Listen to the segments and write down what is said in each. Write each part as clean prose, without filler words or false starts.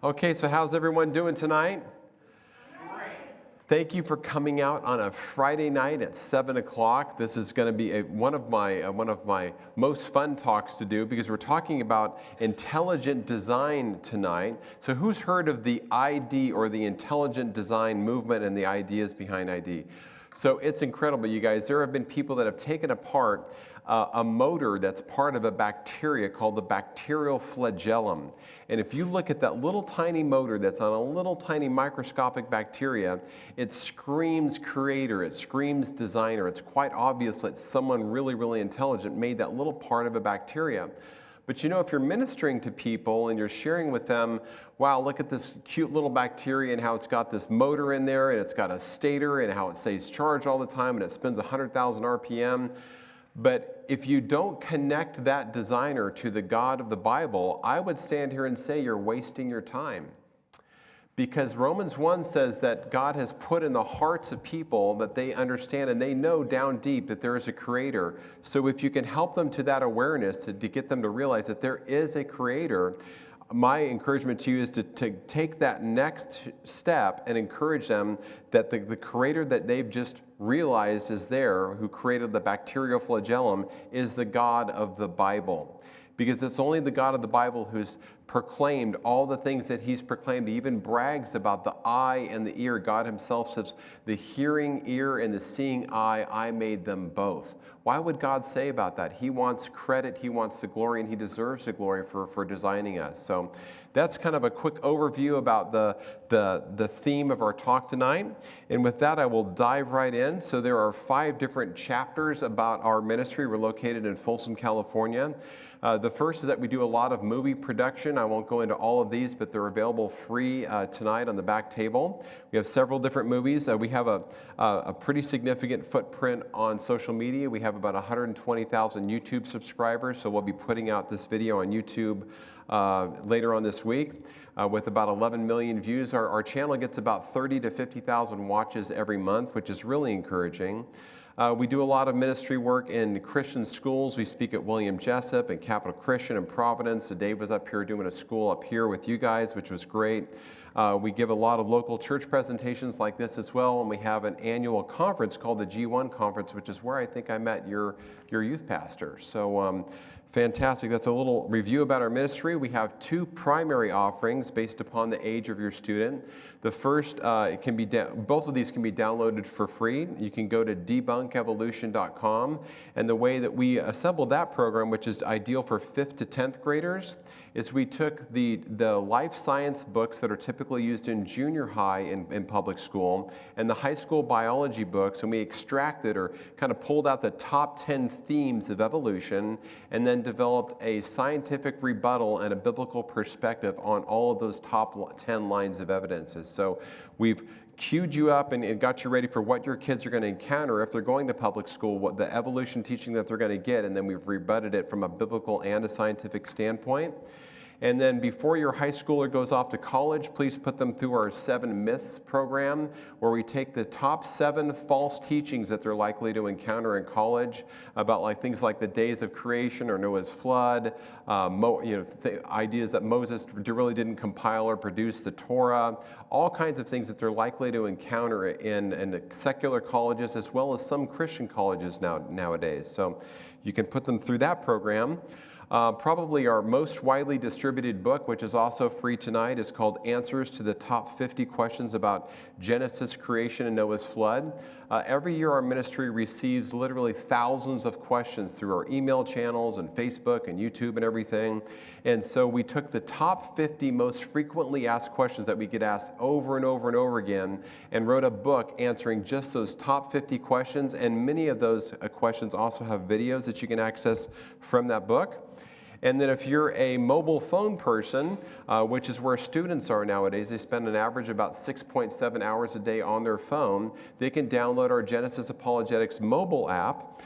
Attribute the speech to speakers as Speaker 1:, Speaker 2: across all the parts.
Speaker 1: Okay, so how's everyone doing tonight? Thank you for coming out on a Friday night at 7 o'clock. This is going to be one of my most fun talks to do because we're talking about intelligent design tonight. So who's heard of the ID or the intelligent design movement and the ideas behind ID? So it's incredible, you guys. There have been people that have taken apart a motor that's part of a bacteria called the bacterial flagellum. And if you look at that little tiny motor that's on a little tiny microscopic bacteria, it screams creator, it screams designer. It's quite obvious that someone really, really intelligent made that little part of a bacteria. But you know, if you're ministering to people and you're sharing with them, wow, look at this cute little bacteria and how it's got this motor in there and it's got a stator and how it stays charged all the time and it spins 100,000 RPM. But if you don't connect that designer to the God of the Bible, I would stand here and say you're wasting your time. Because Romans 1 says that God has put in the hearts of people that they understand and they know down deep that there is a creator. So if you can help them to that awareness, to get them to realize that there is a creator, my encouragement to you is to take that next step and encourage them that the creator that they've just realized is there, who created the bacterial flagellum, is the God of the Bible. Because it's only the God of the Bible who's proclaimed all the things that he's proclaimed. He even brags about the eye and the ear. God himself says, the hearing ear and the seeing eye, I made them both. Why would God say about that? He wants credit, he wants the glory, and he deserves the glory for designing us. So that's kind of a quick overview about the theme of our talk tonight. And with that, I will dive right in. So there are 5 different chapters about our ministry. We're located in Folsom, California. The first is that we do a lot of movie production. I won't go into all of these, but they're available free tonight on the back table. We have several different movies. We have a pretty significant footprint on social media. We have about 120,000 YouTube subscribers, so we'll be putting out this video on YouTube later on this week. With about 11 million views, our channel gets about 30 to 50,000 watches every month, which is really encouraging. We do a lot of ministry work in Christian schools. We speak at William Jessup and Capital Christian in Providence. So Dave was up here doing a school up here with you guys, which was great. We give a lot of local church presentations like this as well, and we have an annual conference called the G1 Conference, which is where I think I met your youth pastor. So fantastic. That's a little review about our ministry. We have 2 primary offerings based upon the age of your student. The first, both of these can be downloaded for free. You can go to debunkevolution.com, and the way that we assembled that program, which is ideal for 5th to 10th graders, is we took the life science books that are typically used in junior high in public school and the high school biology books, and we extracted or kind of pulled out the top 10 themes of evolution and then developed a scientific rebuttal and a biblical perspective on all of those top 10 lines of evidences. So we've queued you up and got you ready for what your kids are going to encounter if they're going to public school, what the evolution teaching that they're going to get, and then we've rebutted it from a biblical and a scientific standpoint. And then before your high schooler goes off to college, please put them through our 7 Myths program, where we take the top 7 false teachings that they're likely to encounter in college about things like the days of creation or Noah's flood, ideas that Moses really didn't compile or produce the Torah, all kinds of things that they're likely to encounter in secular colleges as well as some Christian colleges nowadays. So you can put them through that program. Probably our most widely distributed book, which is also free tonight, is called Answers to the Top 50 Questions About Genesis, Creation, and Noah's Flood. Every year our ministry receives literally thousands of questions through our email channels and Facebook and YouTube and everything. And so we took the top 50 most frequently asked questions that we get asked over and over and over again and wrote a book answering just those top 50 questions. And many of those questions also have videos that you can access from that book. And then if you're a mobile phone person, which is where students are nowadays, they spend an average about 6.7 hours a day on their phone, they can download our Genesis Apologetics mobile app,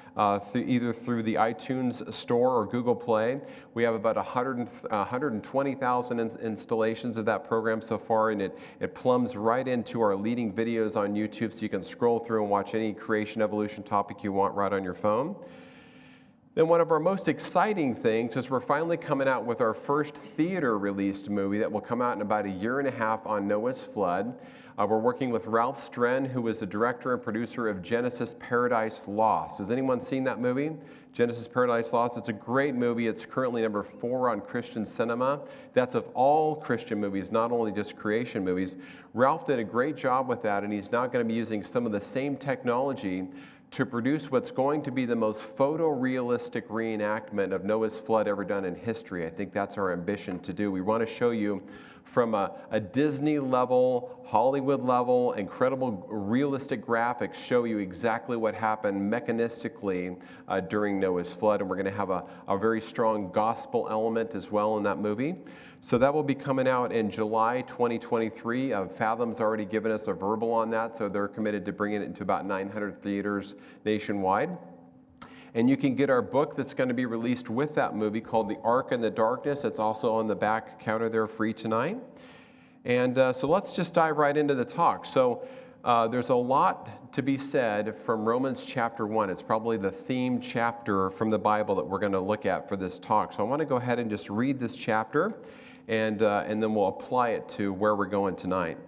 Speaker 1: either through the iTunes Store or Google Play. We have about 120,000 installations of that program so far, and it plumbs right into our leading videos on YouTube, so you can scroll through and watch any creation evolution topic you want right on your phone. Then one of our most exciting things is we're finally coming out with our first theater-released movie that will come out in about 1.5 years on Noah's flood. We're working with Ralph Stren, who is the director and producer of Genesis Paradise Lost. Has anyone seen that movie? Genesis Paradise Lost. It's a great movie. It's currently number 4 on Christian Cinema. That's of all Christian movies, not only just creation movies. Ralph did a great job with that, and he's now going to be using some of the same technology to produce what's going to be the most photorealistic reenactment of Noah's flood ever done in history. I think that's our ambition to do. We want to show you from a Disney level, Hollywood level, incredible realistic graphics, show you exactly what happened mechanistically during Noah's flood. And we're going to have a very strong gospel element as well in that movie. So that will be coming out in July 2023. Fathom's already given us a verbal on that, so they're committed to bringing it into about 900 theaters nationwide. And you can get our book that's going to be released with that movie called The Ark in the Darkness. It's also on the back counter there, free tonight. And so let's just dive right into the talk. So there's a lot to be said from Romans chapter 1. It's probably the theme chapter from the Bible that we're going to look at for this talk. So I want to go ahead and just read this chapter, and then we'll apply it to where we're going tonight.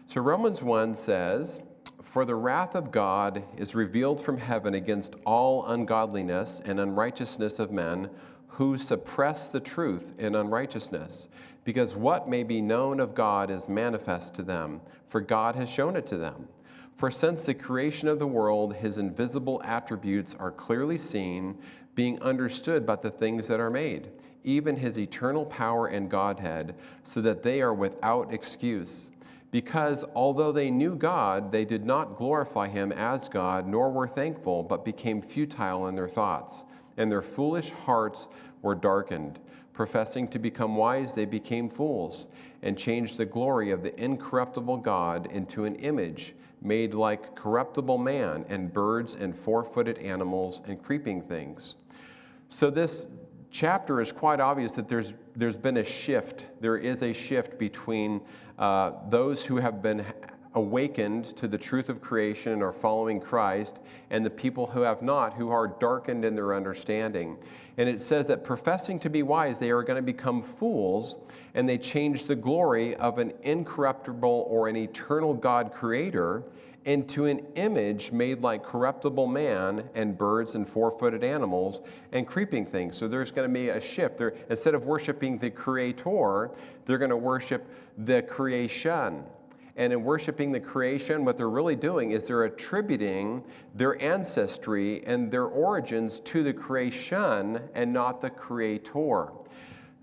Speaker 1: So Romans 1 says, "For the wrath of God is revealed from heaven against all ungodliness and unrighteousness of men who suppress the truth in unrighteousness, because what may be known of God is manifest to them, for God has shown it to them. For since the creation of the world, his invisible attributes are clearly seen, being understood by the things that are made, even his eternal power and Godhead, so that they are without excuse. Because although they knew God, they did not glorify him as God, nor were thankful, but became futile in their thoughts, and their foolish hearts were darkened. Professing to become wise, they became fools, and changed the glory of the incorruptible God into an image made like corruptible man, and birds, and four-footed animals, and creeping things." So this chapter is quite obvious that there's been a shift. There is a shift between those who have been awakened to the truth of creation and are following Christ, and the people who have not, who are darkened in their understanding. And it says that professing to be wise, they are going to become fools, and they change the glory of an incorruptible or an eternal God creator into an image made like corruptible man, and birds, and four-footed animals, and creeping things. So there's going to be a shift. Instead of worshiping the creator, they're going to worship the creation. And in worshiping the creation, what they're really doing is they're attributing their ancestry and their origins to the creation and not the creator.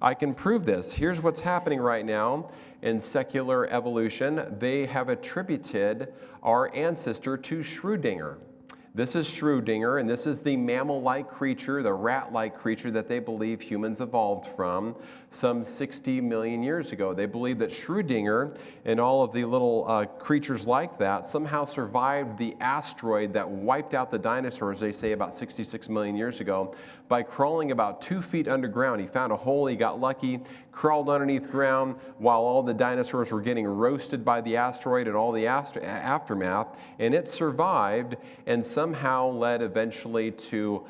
Speaker 1: I can prove this. Here's what's happening right now in secular evolution. They have attributed our ancestor to Schrödinger. This is Schrödinger, and this is the mammal-like creature, the rat-like creature that they believe humans evolved from some 60 million years ago. They believe that Schrödinger and all of the little creatures like that somehow survived the asteroid that wiped out the dinosaurs, they say, about 66 million years ago, by crawling about 2 feet underground. He found a hole, he got lucky, crawled underneath ground while all the dinosaurs were getting roasted by the asteroid and all the aftermath, and it survived and somehow led eventually to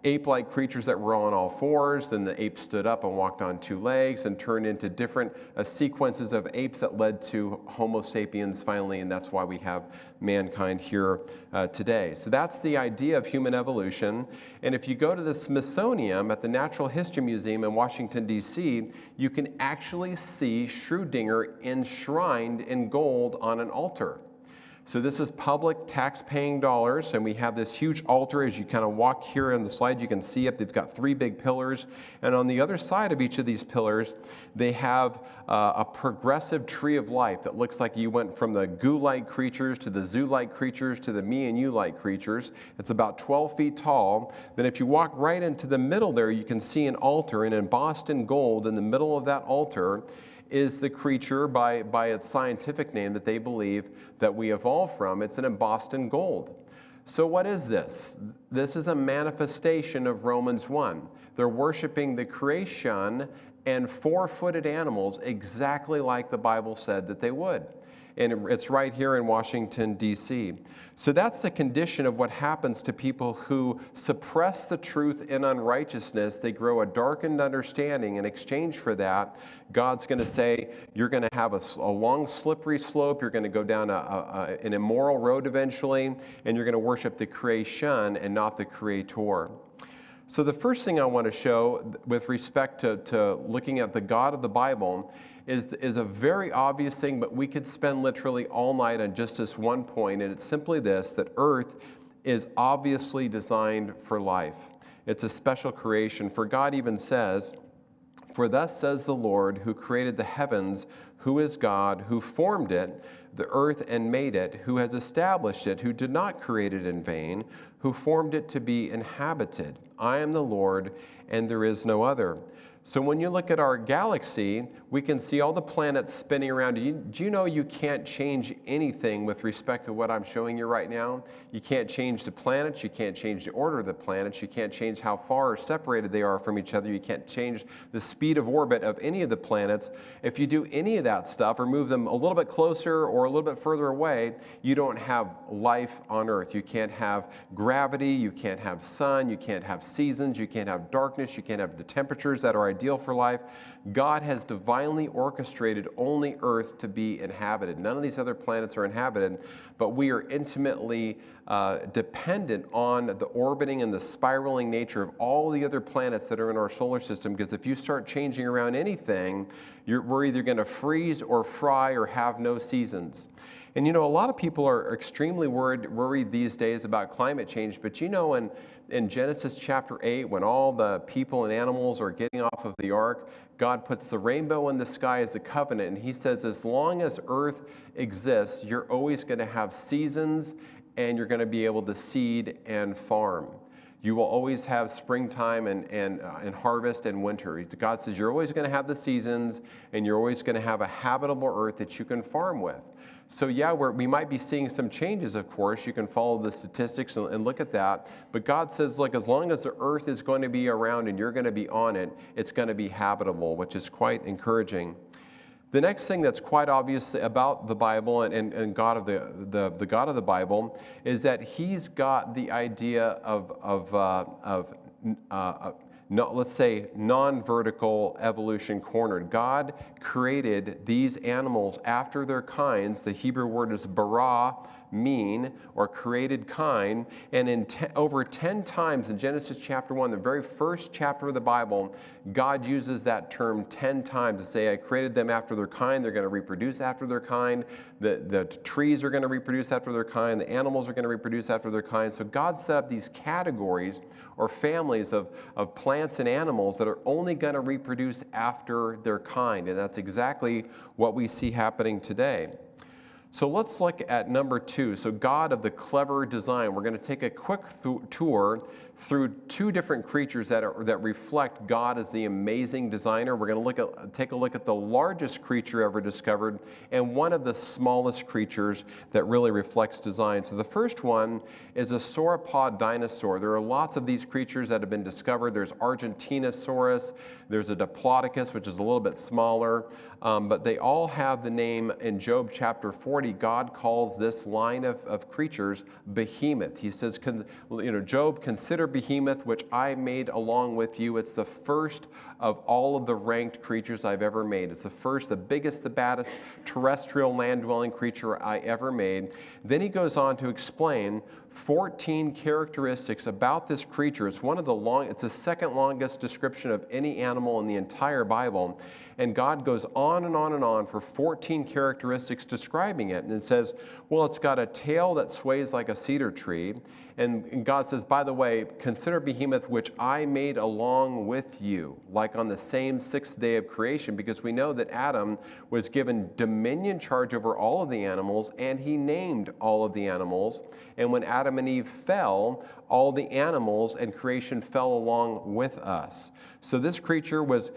Speaker 1: ape-like creatures that were on all fours. Then the ape stood up and walked on 2 legs and turned into different sequences of apes that led to Homo sapiens finally, and that's why we have mankind here today. So that's the idea of human evolution. And if you go to the Smithsonian at the Natural History Museum in Washington, D.C., you can actually see Schrödinger enshrined in gold on an altar. So this is public tax-paying dollars, and we have this huge altar. As you kind of walk here on the slide, you can see it. They've got 3 big pillars, and on the other side of each of these pillars, they have a progressive tree of life that looks like you went from the goo-like creatures to the zoo-like creatures to the me and you-like creatures. It's about 12 feet tall. Then if you walk right into the middle there, you can see an altar, and embossed in gold in the middle of that altar is the creature by its scientific name that they believe that we evolved from. It's an embossed in gold. So what is this? This is a manifestation of Romans 1. They're worshiping the creation and four-footed animals exactly like the Bible said that they would. and it's right here in Washington, D.C. So that's the condition of what happens to people who suppress the truth in unrighteousness. They grow a darkened understanding. In exchange for that, God's going to say, you're going to have a long, slippery slope. You're going to go down an immoral road eventually, and you're going to worship the creation and not the Creator. So the first thing I want to show with respect to looking at the God of the Bible is a very obvious thing, but we could spend literally all night on just this one point, and it's simply this, that earth is obviously designed for life. It's a special creation, for God even says, "For thus says the Lord, who created the heavens, who is God, who formed it, the earth and made it, who has established it, who did not create it in vain, who formed it to be inhabited. I am the Lord, and there is no other." So when you look at our galaxy, we can see all the planets spinning around. Do you know you can't change anything with respect to what I'm showing you right now? You can't change the planets. You can't change the order of the planets. You can't change how far separated they are from each other. You can't change the speed of orbit of any of the planets. If you do any of that stuff or move them a little bit closer or a little bit further away, you don't have life on Earth. You can't have gravity. You can't have sun. You can't have seasons. You can't have darkness. You can't have the temperatures that are ideal for life. God has divinely orchestrated only Earth to be inhabited. None of these other planets are inhabited, but we are intimately dependent on the orbiting and the spiraling nature of all the other planets that are in our solar system, because if you start changing around anything, we're either going to freeze or fry or have no seasons. And you know, a lot of people are extremely worried these days about climate change, but you know, in Genesis chapter 8, when all the people and animals are getting off of the ark, God puts the rainbow in the sky as a covenant, and he says, as long as earth exists, you're always going to have seasons, and you're going to be able to seed and farm. You will always have springtime and harvest and winter. God says you're always going to have the seasons, and you're always going to have a habitable earth that you can farm with. So yeah, we might be seeing some changes, of course. You can follow the statistics and look at that. But God says, look, as long as the earth is going to be around and you're going to be on it, it's going to be habitable, which is quite encouraging. The next thing that's quite obvious about the Bible and God of the God of the Bible is that He's got the idea let's say non-vertical evolution cornered. God created these animals after their kinds. The Hebrew word is bara, mean, or created kind. And over 10 times in Genesis chapter 1, the very first chapter of the Bible, God uses that term 10 times to say, I created them after their kind. They're going to reproduce after their kind. The trees are going to reproduce after their kind. The animals are going to reproduce after their kind. So God set up these categories or families of plants and animals that are only going to reproduce after their kind. And that's exactly what we see happening today. So let's look at number 2. So God of the clever design. We're going to take a quick tour through 2 different creatures that reflect God as the amazing designer. We're going to take a look at the largest creature ever discovered and one of the smallest creatures that really reflects design. So the first one is a sauropod dinosaur. There are lots of these creatures that have been discovered. There's Argentinosaurus, there's a Diplodocus, which is a little bit smaller, but they all have the name in Job chapter 40. God calls this line of creatures behemoth. He says, Job, consider behemoth, which I made along with you. It's the first of all of the ranked creatures I've ever made. It's the first, the biggest, the baddest terrestrial land-dwelling creature I ever made. Then he goes on to explain 14 characteristics about this creature. It's the second longest description of any animal in the entire Bible. And God goes on and on and on for 14 characteristics describing it. And it says, well, it's got a tail that sways like a cedar tree. And God says, by the way, consider behemoth, which I made along with you, like on the same 6th day of creation, because we know that Adam was given dominion charge over all of the animals, and he named all of the animals. And when Adam and Eve fell, all the animals and creation fell along with us. So this creature was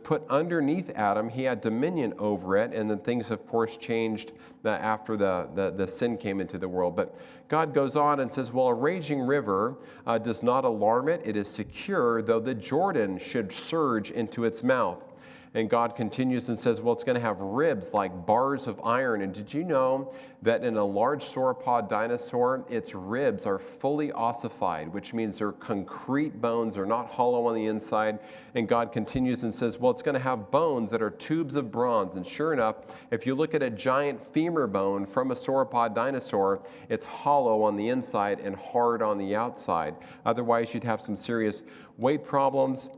Speaker 1: put underneath Adam. He had dominion over it, and then things, of course, changed after the sin came into the world. But God goes on and says, well, a raging river does not alarm it. It is secure, though the Jordan should surge into its mouth. And God continues and says, well, it's going to have ribs like bars of iron. And did you know that in a large sauropod dinosaur, its ribs are fully ossified, which means they're concrete bones, they're not hollow on the inside. And God continues and says, well, it's going to have bones that are tubes of bronze. And sure enough, if you look at a giant femur bone from a sauropod dinosaur, it's hollow on the inside and hard on the outside. Otherwise, you'd have some serious weight problems.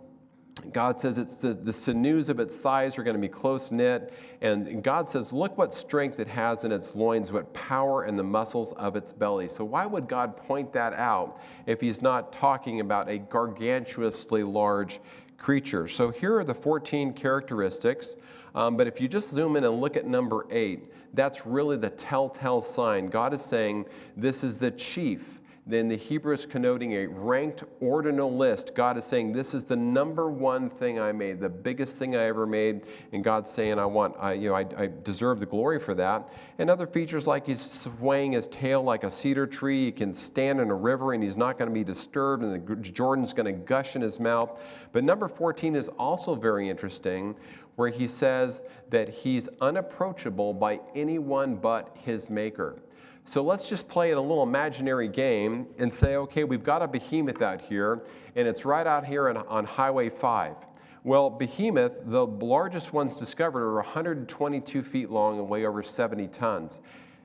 Speaker 1: God says it's the sinews of its thighs are going to be close-knit. And God says, look what strength it has in its loins, what power in the muscles of its belly. So why would God point that out if he's not talking about a gargantuously large creature? So here are the 14 characteristics. But if you just zoom in and look at number 8, that's really the telltale sign. God is saying this is the chief. Then the Hebrew is connoting a ranked ordinal list. God is saying, this is the number one thing I made, the biggest thing I ever made. And God's saying, I deserve the glory for that. And other features like he's swaying his tail like a cedar tree. He can stand in a river and he's not going to be disturbed. And the Jordan's going to gush in his mouth. But number 14 is also very interesting, where he says that he's unapproachable by anyone but his maker. So let's just play a little imaginary game and say, okay, we've got a behemoth out here, and it's right out here on Highway 5. Well, behemoth, the largest ones discovered, are 122 feet long and weigh over 70 tons.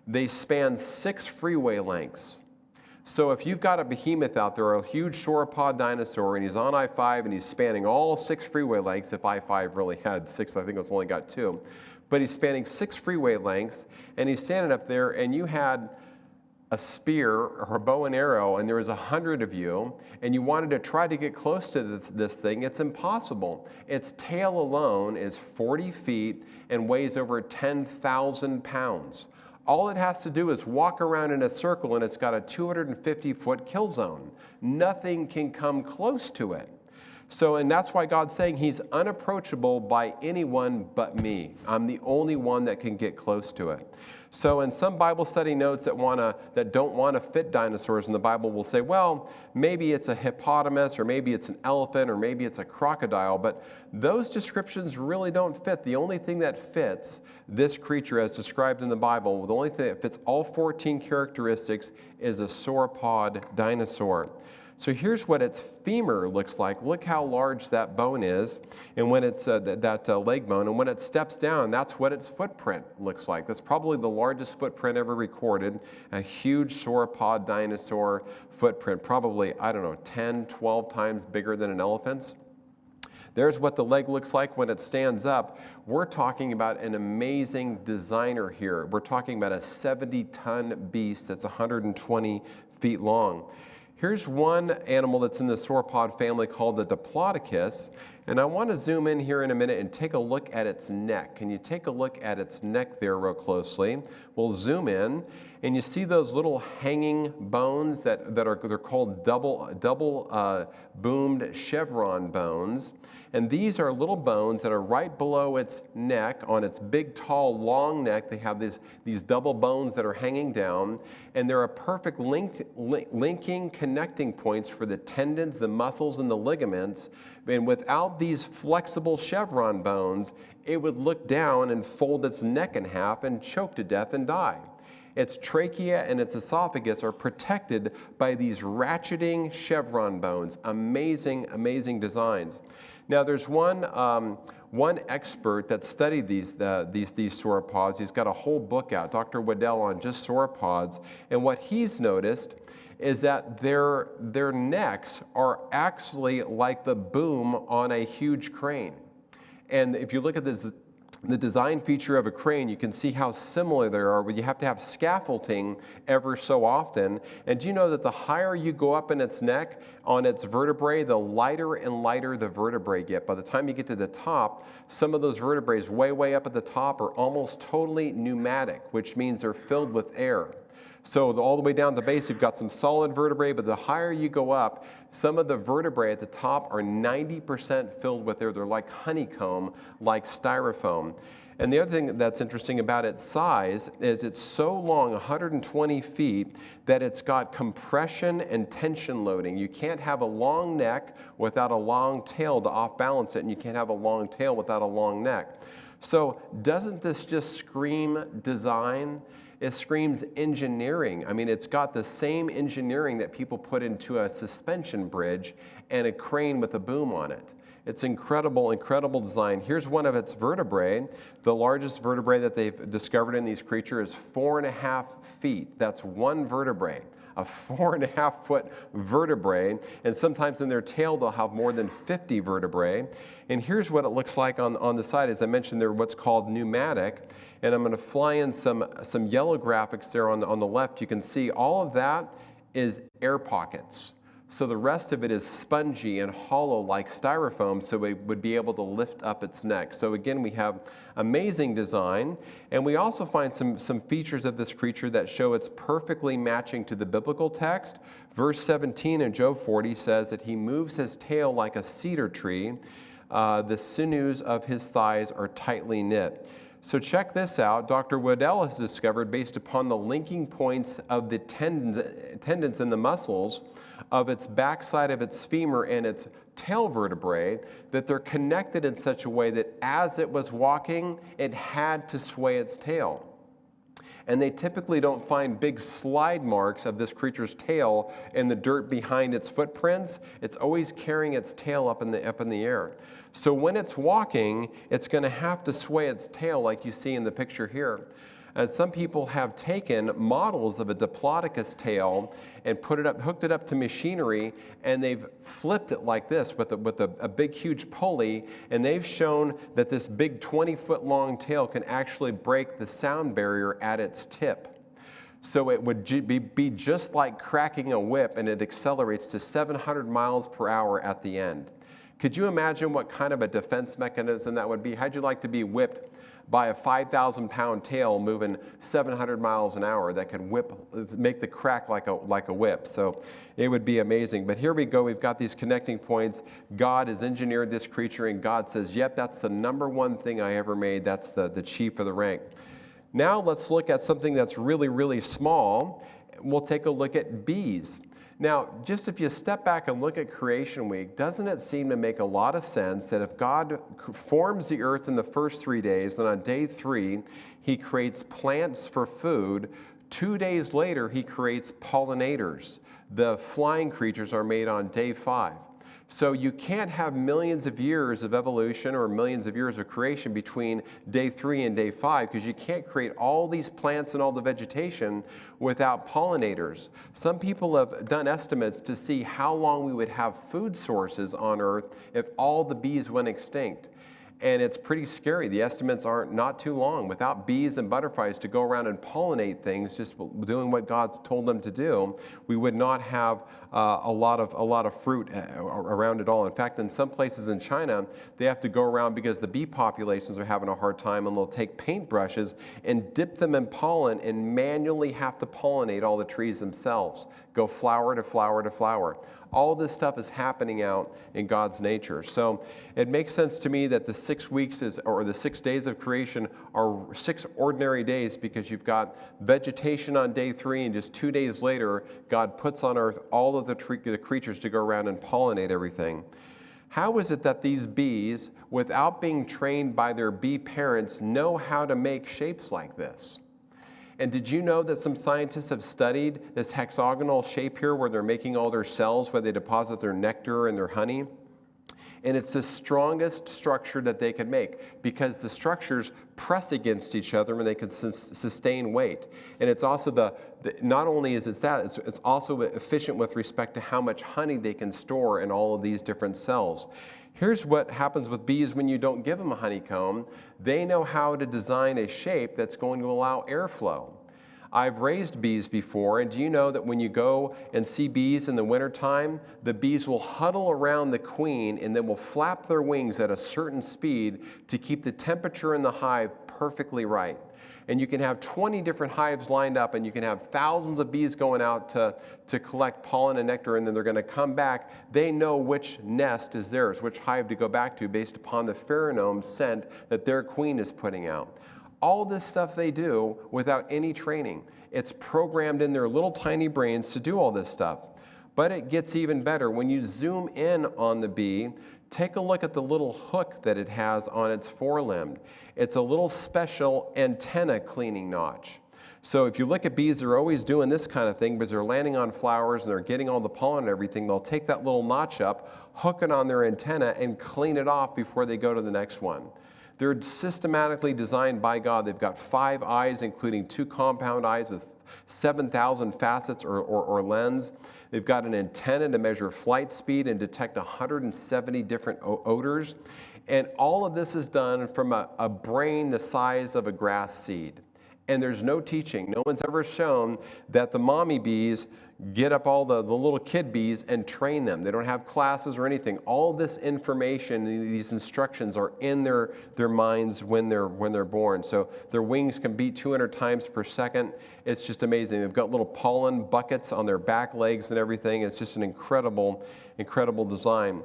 Speaker 1: They span 6 freeway lengths. So if you've got a behemoth out there, a huge sauropod dinosaur, and he's on I-5 and he's spanning all 6 freeway lengths, if I-5 really had 6, I think it's only got 2. But he's spanning 6 freeway lengths, and he's standing up there, and you had a spear or a bow and arrow, and there was 100 of you, and you wanted to try to get close to this thing. It's impossible. Its tail alone is 40 feet and weighs over 10,000 pounds. All it has to do is walk around in a circle, and it's got a 250-foot kill zone. Nothing can come close to it. So, and that's why God's saying he's unapproachable by anyone but me. I'm the only one that can get close to it. So in some Bible study notes that don't want to fit dinosaurs in the Bible will say, well, maybe it's a hippopotamus, or maybe it's an elephant, or maybe it's a crocodile, but those descriptions really don't fit. The only thing that fits this creature as described in the Bible, the only thing that fits all 14 characteristics, is a sauropod dinosaur. So here's what its femur looks like. Look how large that bone is, and when it's that leg bone, and when it steps down, that's what its footprint looks like. That's probably the largest footprint ever recorded, a huge sauropod dinosaur footprint, probably, 10, 12 times bigger than an elephant's. There's what the leg looks like when it stands up. We're talking about an amazing designer here. We're talking about a 70-ton beast that's 120 feet long. Here's one animal that's in the sauropod family called the Diplodocus, and I want to zoom in here in a minute and take a look at its neck. Can you take a look at its neck there real closely? We'll zoom in, and you see those little hanging bones they're called double boomed chevron bones. And these are little bones that are right below its neck. On its big, tall, long neck, they have these double bones that are hanging down, and they're a perfect linking, connecting points for the tendons, the muscles, and the ligaments. And without these flexible chevron bones, it would look down and fold its neck in half and choke to death and die. Its trachea and its esophagus are protected by these ratcheting chevron bones. Amazing, amazing designs. Now, there's one expert that studied these sauropods. He's got a whole book out, Dr. Biddle, on just sauropods. And what he's noticed is that their necks are actually like the boom on a huge crane. And if you look at the design feature of a crane, you can see how similar they are, but you have to have scaffolding ever so often. And do you know that the higher you go up in its neck on its vertebrae, the lighter and lighter the vertebrae get. By the time you get to the top, some of those vertebrae way up at the top are almost totally pneumatic, which means they're filled with air. So all the way down to the base, you've got some solid vertebrae, but the higher you go up, some of the vertebrae at the top are 90% filled with air. They're like honeycomb, like styrofoam. And the other thing that's interesting about its size is it's so long, 120 feet, that it's got compression and tension loading. You can't have a long neck without a long tail to off-balance it, and you can't have a long tail without a long neck. So doesn't this just scream design? It screams engineering. I mean, it's got the same engineering that people put into a suspension bridge and a crane with a boom on it. It's incredible, incredible design. Here's one of its vertebrae. The largest vertebrae that they've discovered in these creatures is 4.5 feet. That's one vertebrae, a 4.5 foot vertebrae. And sometimes in their tail, they'll have more than 50 vertebrae. And here's what it looks like on the side. As I mentioned, they're what's called pneumatic. And I'm going to fly in some yellow graphics there on the left. You can see all of that is air pockets. So the rest of it is spongy and hollow like styrofoam, so it would be able to lift up its neck. So again, we have amazing design, and we also find some features of this creature that show it's perfectly matching to the biblical text. Verse 17 in Job 40 says that he moves his tail like a cedar tree. The sinews of his thighs are tightly knit. So check this out. Dr. Biddle has discovered, based upon the linking points of the tendons and the muscles of its backside of its femur and its tail vertebrae, that they're connected in such a way that as it was walking, it had to sway its tail. And they typically don't find big slide marks of this creature's tail in the dirt behind its footprints. It's always carrying its tail up in the air. So when it's walking, it's going to have to sway its tail like you see in the picture here. And some people have taken models of a Diplodocus tail and hooked it up to machinery, and they've flipped it like this with a big, huge pulley, and they've shown that this big 20-foot long tail can actually break the sound barrier at its tip. So it would be just like cracking a whip, and it accelerates to 700 miles per hour at the end. Could you imagine what kind of a defense mechanism that would be? How'd you like to be whipped by a 5,000-pound tail moving 700 miles an hour that could make the crack like a whip? So it would be amazing. But here we go. We've got these connecting points. God has engineered this creature, and God says, yep, that's the number one thing I ever made. That's the chief of the rank. Now let's look at something that's really, really small. We'll take a look at bees. Now, just if you step back and look at Creation Week, doesn't it seem to make a lot of sense that if God forms the earth in the first 3 days, and on day 3, he creates plants for food, 2 days later, he creates pollinators. The flying creatures are made on day 5. So you can't have millions of years of evolution or millions of years of creation between day 3 and day 5, because you can't create all these plants and all the vegetation without pollinators. Some people have done estimates to see how long we would have food sources on Earth if all the bees went extinct. And it's pretty scary. The estimates aren't not too long. Without bees and butterflies to go around and pollinate things, just doing what God's told them to do, we would not have a lot of fruit around at all. In fact, in some places in China, they have to go around because the bee populations are having a hard time, and they'll take paintbrushes and dip them in pollen and manually have to pollinate all the trees themselves. Go flower to flower to flower. All this stuff is happening out in God's nature. So it makes sense to me that the 6 weeks or the 6 days of creation are 6 ordinary days, because you've got vegetation on day 3, and just 2 days later, God puts on earth all of the creatures to go around and pollinate everything. How is it that these bees, without being trained by their bee parents, know how to make shapes like this? And did you know that some scientists have studied this hexagonal shape here where they're making all their cells, where they deposit their nectar and their honey? And it's the strongest structure that they can make, because the structures press against each other and they can sustain weight. And it's also not only is it that, it's also efficient with respect to how much honey they can store in all of these different cells. Here's what happens with bees when you don't give them a honeycomb. They know how to design a shape that's going to allow airflow. I've raised bees before, and do you know that when you go and see bees in the wintertime, the bees will huddle around the queen and then will flap their wings at a certain speed to keep the temperature in the hive perfectly right. And you can have 20 different hives lined up, and you can have thousands of bees going out to collect pollen and nectar, and then they're going to come back. They know which nest is theirs, which hive to go back to based upon the pheromone scent that their queen is putting out. All this stuff they do without any training. It's programmed in their little tiny brains to do all this stuff. But it gets even better. When you zoom in on the bee, take a look at the little hook that it has on its forelimb. It's a little special antenna cleaning notch. So if you look at bees, they're always doing this kind of thing because they're landing on flowers and they're getting all the pollen and everything. They'll take that little notch up, hook it on their antenna, and clean it off before they go to the next one. They're systematically designed by God. They've got 5 eyes, including 2 compound eyes with 7,000 facets or lens. They've got an antenna to measure flight speed and detect 170 different odors. And all of this is done from a brain the size of a grass seed. And there's no teaching. No one's ever shown that the mommy bees get up all the little kid bees and train them. They don't have classes or anything. All this information, these instructions are in their minds when they're born. So their wings can beat 200 times per second. It's just amazing. They've got little pollen buckets on their back legs and everything. It's just an incredible, incredible design.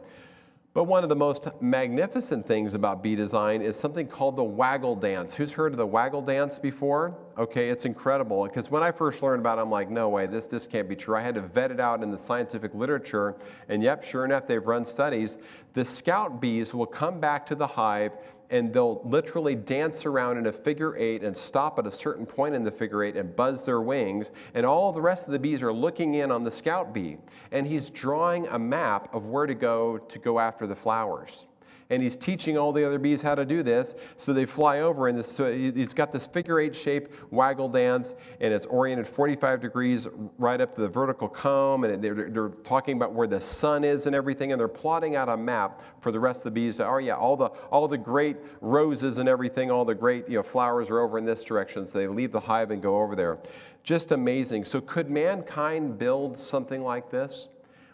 Speaker 1: But one of the most magnificent things about bee design is something called the waggle dance. Who's heard of the waggle dance before? Okay, it's incredible. Because when I first learned about it, I'm like, no way, this can't be true. I had to vet it out in the scientific literature. And yep, sure enough, they've run studies. The scout bees will come back to the hive and they'll literally dance around in a figure 8 and stop at a certain point in the figure 8 and buzz their wings. And all the rest of the bees are looking in on the scout bee. And he's drawing a map of where to go after the flowers. And he's teaching all the other bees how to do this. So they fly over, and so he's got this figure 8 shape waggle dance, and it's oriented 45 degrees right up to the vertical comb. And they're talking about where the sun is and everything, and they're plotting out a map for the rest of the bees. Oh yeah, all the great roses and everything, all the great flowers are over in this direction. So they leave the hive and go over there. Just amazing. So could mankind build something like this?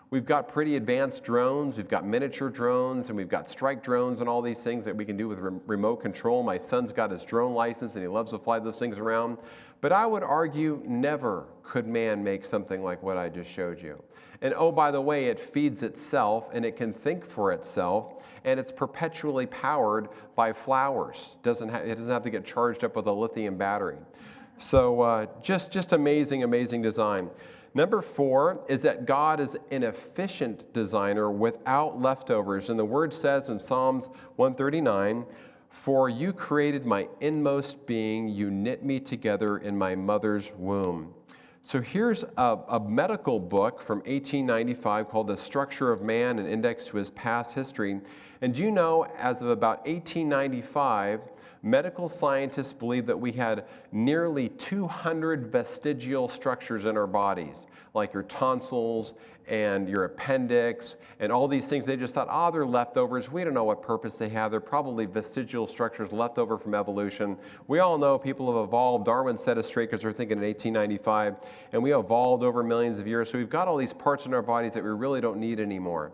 Speaker 1: We've got pretty advanced drones, we've got miniature drones, and we've got strike drones and all these things that we can do with remote control. My son's got his drone license and he loves to fly those things around. But I would argue never could man make something like what I just showed you. And oh, by the way, it feeds itself and it can think for itself, and it's perpetually powered by flowers. It doesn't have to get charged up with a lithium battery. So just amazing, amazing design. Number 4 is that God is an efficient designer without leftovers. And the word says in Psalms 139, "For you created my inmost being, you knit me together in my mother's womb." So here's a medical book from 1895 called The Structure of Man, an Index to His Past History. And do you know, as of about 1895, medical scientists believe that we had nearly 200 vestigial structures in our bodies, like your tonsils and your appendix and all these things. They just thought, they're leftovers. We don't know what purpose they have. They're probably vestigial structures left over from evolution. We all know people have evolved. Darwin set us straight because we're thinking in 1895, and we evolved over millions of years. So we've got all these parts in our bodies that we really don't need anymore.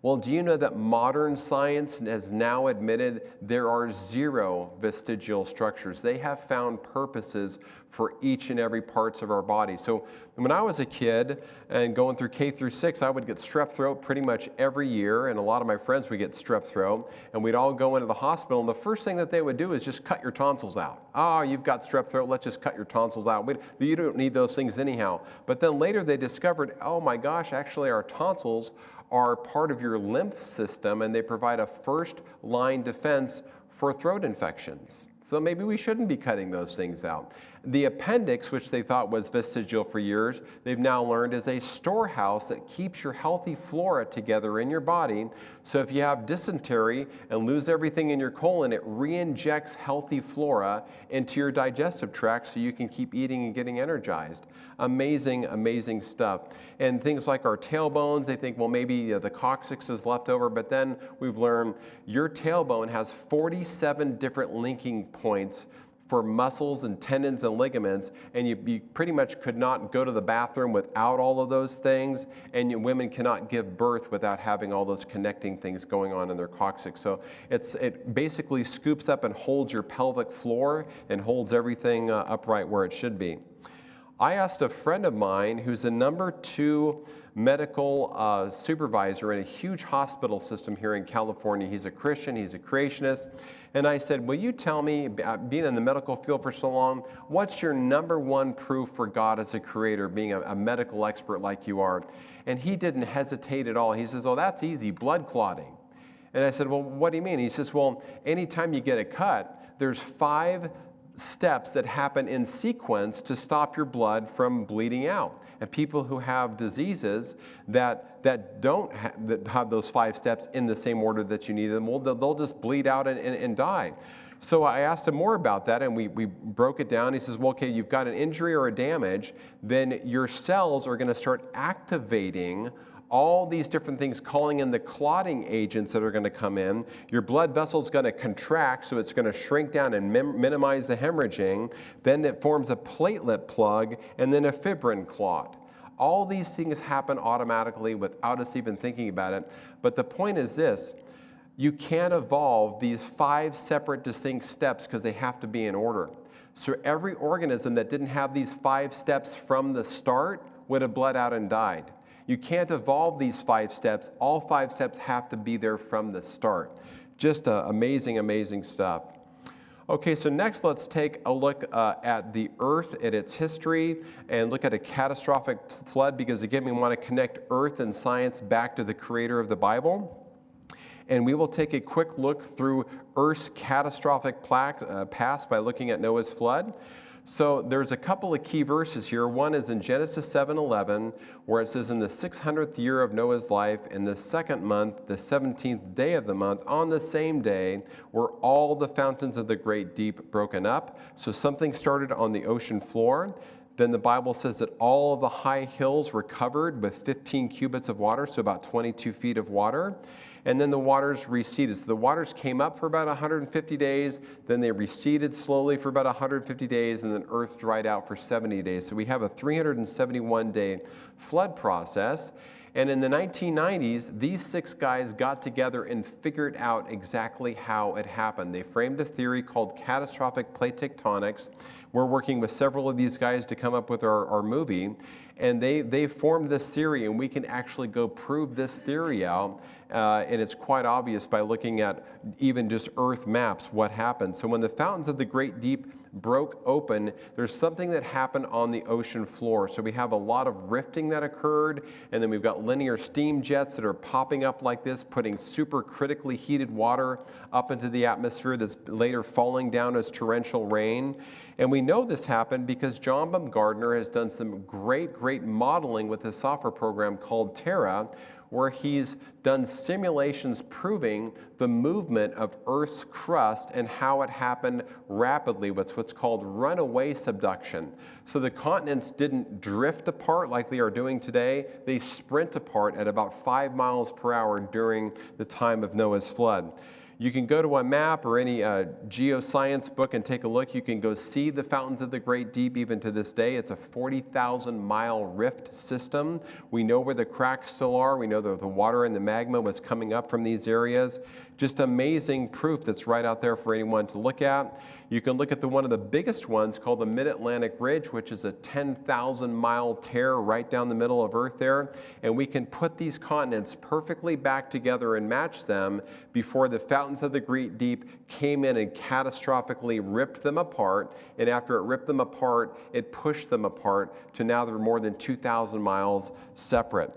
Speaker 1: Well, do you know that modern science has now admitted there are 0 vestigial structures? They have found purposes for each and every parts of our body. So when I was a kid and going through K through 6, I would get strep throat pretty much every year, and a lot of my friends would get strep throat, and we'd all go into the hospital, and the first thing that they would do is just cut your tonsils out. You've got strep throat, let's just cut your tonsils out. You don't need those things anyhow. But then later they discovered, oh my gosh, actually our tonsils are part of your lymph system, and they provide a first-line defense for throat infections. So maybe we shouldn't be cutting those things out. The appendix, which they thought was vestigial for years, they've now learned is a storehouse that keeps your healthy flora together in your body. So if you have dysentery and lose everything in your colon, it re-injects healthy flora into your digestive tract so you can keep eating and getting energized. Amazing, amazing stuff. And things like our tailbones, they think, well, maybe the coccyx is left over, but then we've learned your tailbone has 47 different linking points for muscles and tendons and ligaments, and you pretty much could not go to the bathroom without all of those things, and women cannot give birth without having all those connecting things going on in their coccyx. So it basically scoops up and holds your pelvic floor and holds everything upright where it should be. I asked a friend of mine who's the #2 medical supervisor in a huge hospital system here in California. He's a Christian, he's a creationist. And I said, will you tell me, being in the medical field for so long, what's your #1 proof for God as a creator, being a medical expert like you are? And he didn't hesitate at all. He says, oh, that's easy, blood clotting. And I said, well, what do you mean? He says, well, anytime you get a cut, there's 5 steps that happen in sequence to stop your blood from bleeding out. And people who have diseases that don't have those 5 steps in the same order that you need them, well, they'll just bleed out and die. So I asked him more about that, and we broke it down. He says, well, okay, you've got an injury or a damage, then your cells are going to start activating all these different things, calling in the clotting agents that are going to come in. Your blood vessel is going to contract, so it's going to shrink down and minimize the hemorrhaging. Then it forms a platelet plug and then a fibrin clot. All these things happen automatically without us even thinking about it. But the point is this: you can't evolve these 5 separate distinct steps because they have to be in order. So every organism that didn't have these 5 steps from the start would have bled out and died. You can't evolve these 5 steps. All 5 steps have to be there from the start. Just amazing, amazing stuff. Okay, so next let's take a look at the earth, at its history, and look at a catastrophic flood, because again, we want to connect earth and science back to the creator of the Bible. And we will take a quick look through Earth's catastrophic past by looking at Noah's flood. So there's a couple of key verses here. One is in Genesis 7:11, where it says, in the 600th year of Noah's life, in the 2nd month, the 17th day of the month, on the same day, were all the fountains of the great deep broken up. So something started on the ocean floor. Then the Bible says that all of the high hills were covered with 15 cubits of water, so about 22 feet of water. And then the waters receded. So the waters came up for about 150 days, then they receded slowly for about 150 days, and then earth dried out for 70 days. So we have a 371-day flood process. And in the 1990s, these 6 guys got together and figured out exactly how it happened. They framed a theory called catastrophic plate tectonics. We're working with several of these guys to come up with our movie. And they formed this theory, and we can actually go prove this theory out. And it's quite obvious by looking at even just Earth maps what happened. So when the fountains of the great deep broke open, there's something that happened on the ocean floor. So we have a lot of rifting that occurred, and then we've got linear steam jets that are popping up like this, putting super critically heated water up into the atmosphere that's later falling down as torrential rain. And we know this happened because John Baumgartner has done some great modeling with his software program called Terra, where he's done simulations proving the movement of Earth's crust and how it happened rapidly with what's called runaway subduction. So the continents didn't drift apart like they are doing today. They sprint apart at about 5 miles per hour during the time of Noah's flood. You can go to a map or any geoscience book and take a look. You can go see the fountains of the great deep even to this day. It's a 40,000-mile rift system. We know where the cracks still are. We know that the water and the magma was coming up from these areas. Just amazing proof that's right out there for anyone to look at. You can look at one of the biggest ones called the Mid-Atlantic Ridge, which is a 10,000-mile tear right down the middle of Earth there. And we can put these continents perfectly back together and match them before the fountains of the great deep came in and catastrophically ripped them apart. And after it ripped them apart, it pushed them apart to now they're more than 2,000 miles separate.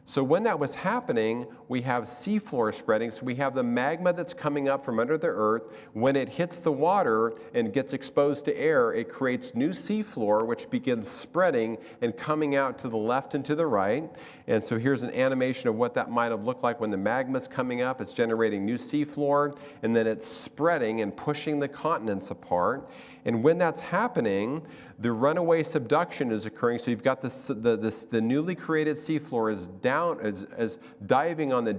Speaker 1: So when that was happening, we have seafloor spreading. So we have the magma that's coming up from under the earth. When it hits the water and gets exposed to air, it creates new seafloor, which begins spreading and coming out to the left and to the right. And so here's an animation of what that might have looked like when the magma's coming up. It's generating new seafloor, and then it's spreading and pushing the continents apart. And when that's happening, the runaway subduction is occurring. So you've got the newly created seafloor is diving on the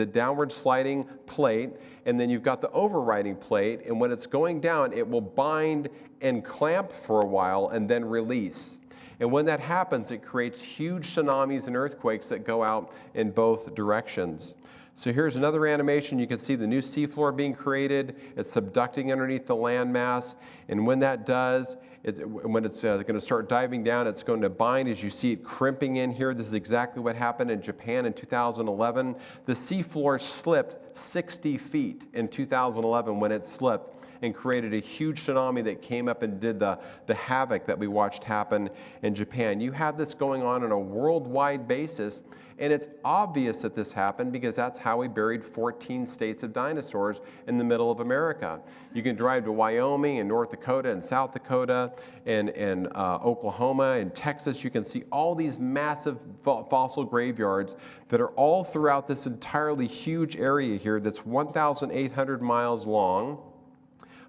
Speaker 1: downward sliding plate, and then you've got the overriding plate. And when it's going down, it will bind and clamp for a while and then release. And when that happens, it creates huge tsunamis and earthquakes that go out in both directions. So here's another animation. You can see the new seafloor being created. It's subducting underneath the landmass. And when that does, when it's going to start diving down, it's going to bind as you see it crimping in here. This is exactly what happened in Japan in 2011. The seafloor slipped 60 feet in 2011 when it slipped, and created a huge tsunami that came up and did the havoc that we watched happen in Japan. You have this going on a worldwide basis, and it's obvious that this happened because that's how we buried 14 states of dinosaurs in the middle of America. You can drive to Wyoming and North Dakota and South Dakota and Oklahoma and Texas. You can see all these massive fossil graveyards that are all throughout this entirely huge area here that's 1,800 miles long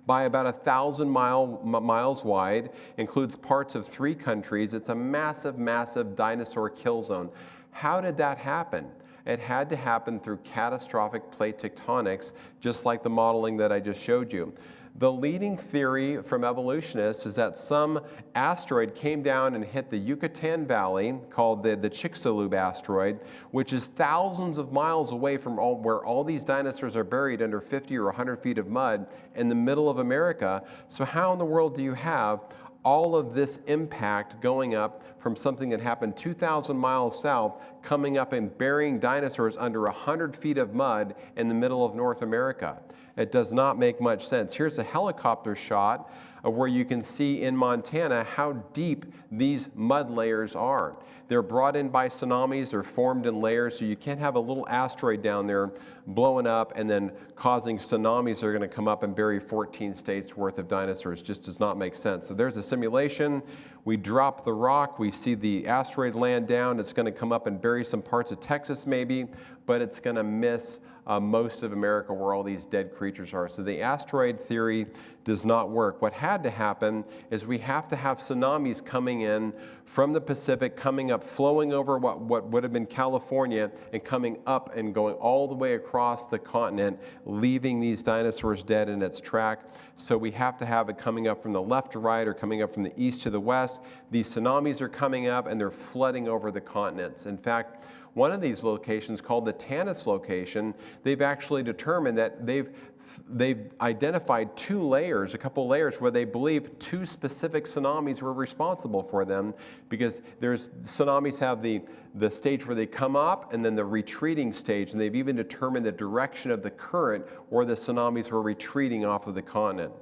Speaker 1: by about 1,000 miles wide, includes parts of 3 countries. It's a massive, massive dinosaur kill zone. How did that happen? It had to happen through catastrophic plate tectonics, just like the modeling that I just showed you. The leading theory from evolutionists is that some asteroid came down and hit the Yucatan Valley, called the Chicxulub asteroid, which is thousands of miles away from where all these dinosaurs are buried under 50 or 100 feet of mud in the middle of America. So how in the world do you have all of this impact going up from something that happened 2,000 miles south, coming up and burying dinosaurs under 100 feet of mud in the middle of North America? It does not make much sense. Here's a helicopter shot of where you can see in Montana how deep these mud layers are. They're brought in by tsunamis, they're formed in layers, so you can't have a little asteroid down there blowing up and then causing tsunamis that are going to come up and bury 14 states worth of dinosaurs. Just does not make sense. So there's a simulation. We drop the rock, we see the asteroid land down, it's going to come up and bury some parts of Texas maybe, but it's going to miss most of America where all these dead creatures are. So the asteroid theory does not work. What had to happen is we have to have tsunamis coming in from the Pacific, coming up, flowing over what would have been California, and coming up and going all the way across the continent, leaving these dinosaurs dead in its track. So we have to have it coming up from the left to right or coming up from the east to the west. These tsunamis are coming up and they're flooding over the continents. In fact, one of these locations, called the Tanis location, they've actually determined that they've identified 2 layers, a couple layers, where they believe 2 specific tsunamis were responsible for them, because tsunamis have the stage where they come up and then the retreating stage, and they've even determined the direction of the current where the tsunamis were retreating off of the continent.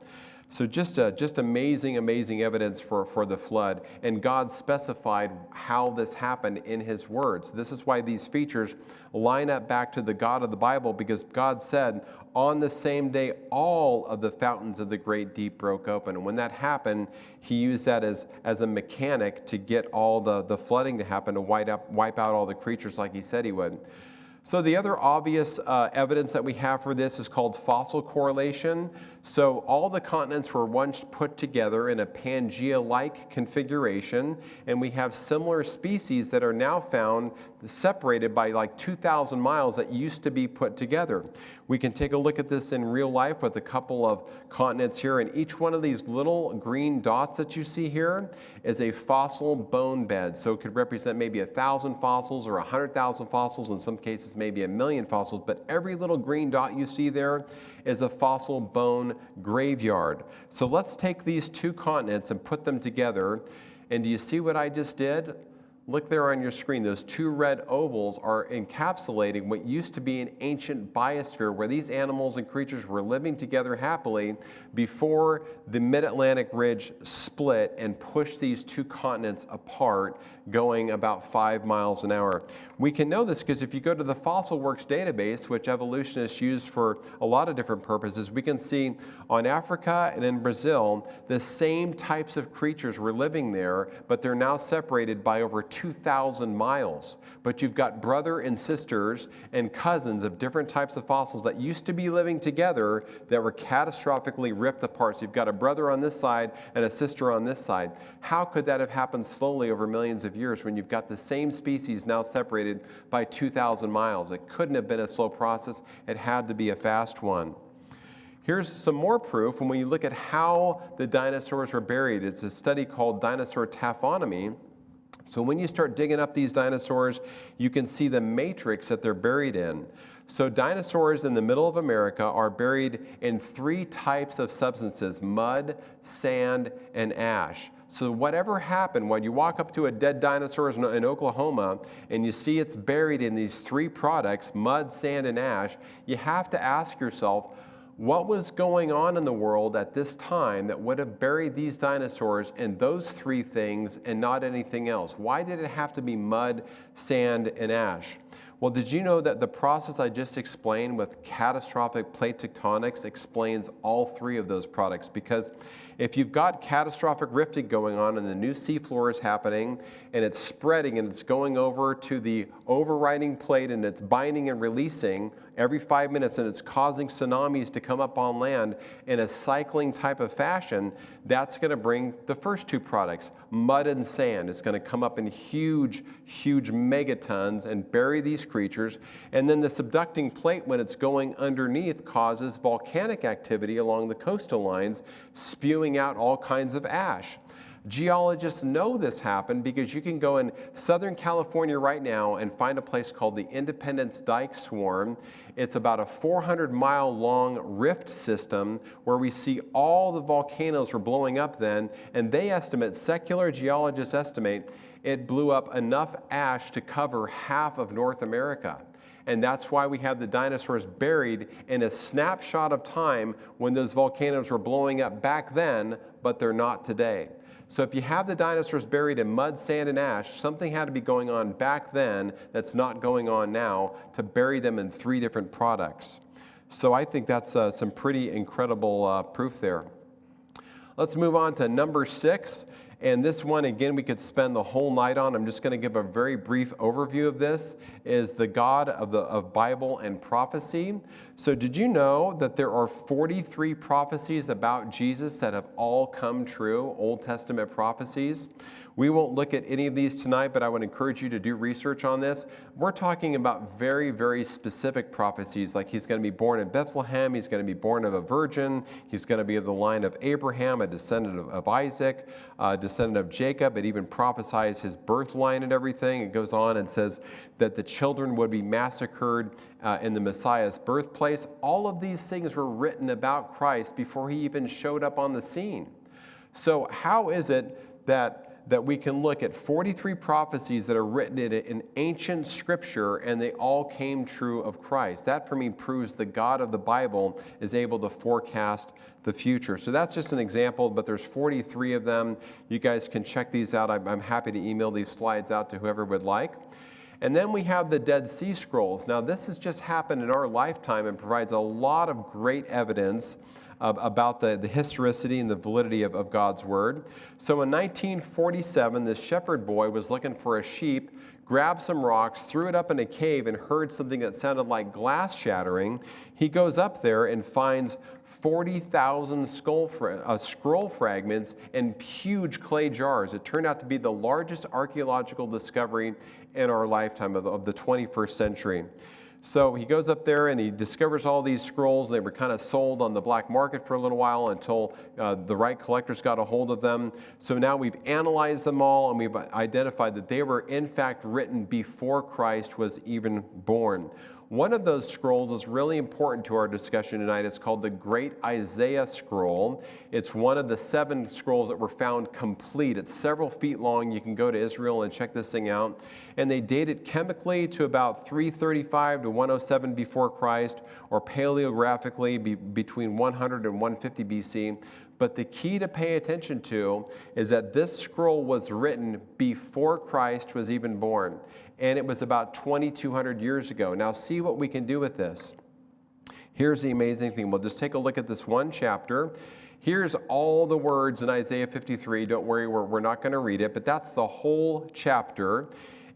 Speaker 1: So just amazing, amazing evidence for the flood. And God specified how this happened in His words. This is why these features line up back to the God of the Bible, because God said, on the same day, all of the fountains of the great deep broke open. And when that happened, He used that as a mechanic to get all the flooding to happen, to wipe out all the creatures like He said He would. So the other obvious evidence that we have for this is called fossil correlation. So all the continents were once put together in a Pangea-like configuration, and we have similar species that are now found separated by like 2,000 miles that used to be put together. We can take a look at this in real life with a couple of continents here, and each one of these little green dots that you see here is a fossil bone bed. So it could represent maybe 1,000 fossils or 100,000 fossils, in some cases maybe 1,000,000 fossils, but every little green dot you see there is a fossil bone graveyard. So let's take these 2 continents and put them together. And do you see what I just did? Look there on your screen. Those 2 red ovals are encapsulating what used to be an ancient biosphere, where these animals and creatures were living together happily before the mid-Atlantic ridge split and pushed these 2 continents apart, going about 5 miles an hour. We can know this because if you go to the Fossil Works database, which evolutionists use for a lot of different purposes, we can see on Africa and in Brazil, the same types of creatures were living there, but they're now separated by over 2,000 miles. But you've got brother and sisters and cousins of different types of fossils that used to be living together that were catastrophically ripped apart. So you've got a brother on this side and a sister on this side. How could that have happened slowly over millions of years when you've got the same species now separated by 2,000 miles? It couldn't have been a slow process. It had to be a fast one. Here's some more proof when you look at how the dinosaurs were buried. It's a study called dinosaur taphonomy. So when you start digging up these dinosaurs, you can see the matrix that they're buried in. So dinosaurs in the middle of America are buried in 3 types of substances: mud, sand, and ash. So whatever happened, when you walk up to a dead dinosaur in Oklahoma and you see it's buried in these 3 products, mud, sand, and ash, you have to ask yourself, what was going on in the world at this time that would have buried these dinosaurs in those 3 things and not anything else? Why did it have to be mud, sand, and ash? Well, did you know that the process I just explained with catastrophic plate tectonics explains all 3 of those products? Because if you've got catastrophic rifting going on and the new seafloor is happening and it's spreading and it's going over to the overriding plate and it's binding and releasing every 5 minutes and it's causing tsunamis to come up on land in a cycling type of fashion, that's going to bring the first 2 products, mud and sand. It's going to come up in huge, huge megatons and bury these creatures. And then the subducting plate, when it's going underneath, causes volcanic activity along the coastal lines, spewing out all kinds of ash. Geologists know this happened because you can go in Southern California right now and find a place called the Independence Dyke Swarm. It's about a 400-mile long rift system where we see all the volcanoes were blowing up then, and they estimate, secular geologists estimate, it blew up enough ash to cover half of North America. And that's why we have the dinosaurs buried in a snapshot of time when those volcanoes were blowing up back then, but they're not today. So if you have the dinosaurs buried in mud, sand, and ash, something had to be going on back then that's not going on now to bury them in 3 different products. So I think that's some pretty incredible proof there. Let's move on to number 6. And this one, again, we could spend the whole night on. I'm just going to give a very brief overview of this, is the God of Bible and prophecy. So did you know that there are 43 prophecies about Jesus that have all come true, Old Testament prophecies? We won't look at any of these tonight, but I would encourage you to do research on this. We're talking about very, very specific prophecies, like he's going to be born in Bethlehem, he's going to be born of a virgin, he's going to be of the line of Abraham, a descendant of Isaac, a descendant of Jacob. It even prophesies his birth line and everything. It goes on and says that the children would be massacred in the Messiah's birthplace. All of these things were written about Christ before he even showed up on the scene. So how is it that we can look at 43 prophecies that are written in ancient scripture and they all came true of Christ? That for me proves the God of the Bible is able to forecast the future. So that's just an example, but there's 43 of them. You guys can check these out. I'm happy to email these slides out to whoever would like. And then we have the Dead Sea Scrolls. Now this has just happened in our lifetime and provides a lot of great evidence about the historicity and the validity of God's Word. So in 1947, this shepherd boy was looking for a sheep, grabbed some rocks, threw it up in a cave, and heard something that sounded like glass shattering. He goes up there and finds 40,000 scroll fragments in huge clay jars. It turned out to be the largest archaeological discovery in our lifetime of the 21st century. So he goes up there and he discovers all these scrolls. They were kind of sold on the black market for a little while until the right collectors got a hold of them. So now we've analyzed them all and we've identified that they were in fact written before Christ was even born. One of those scrolls is really important to our discussion tonight. It's called the Great Isaiah Scroll. It's one of the 7 scrolls that were found complete. It's several feet long. You can go to Israel and check this thing out. And they date it chemically to about 335 to 107 before Christ, or paleographically between 100 and 150 BC. But the key to pay attention to is that this scroll was written before Christ was even born. And it was about 2,200 years ago. Now see what we can do with this. Here's the amazing thing. We'll just take a look at this one chapter. Here's all the words in Isaiah 53. Don't worry, we're not going to read it, but that's the whole chapter.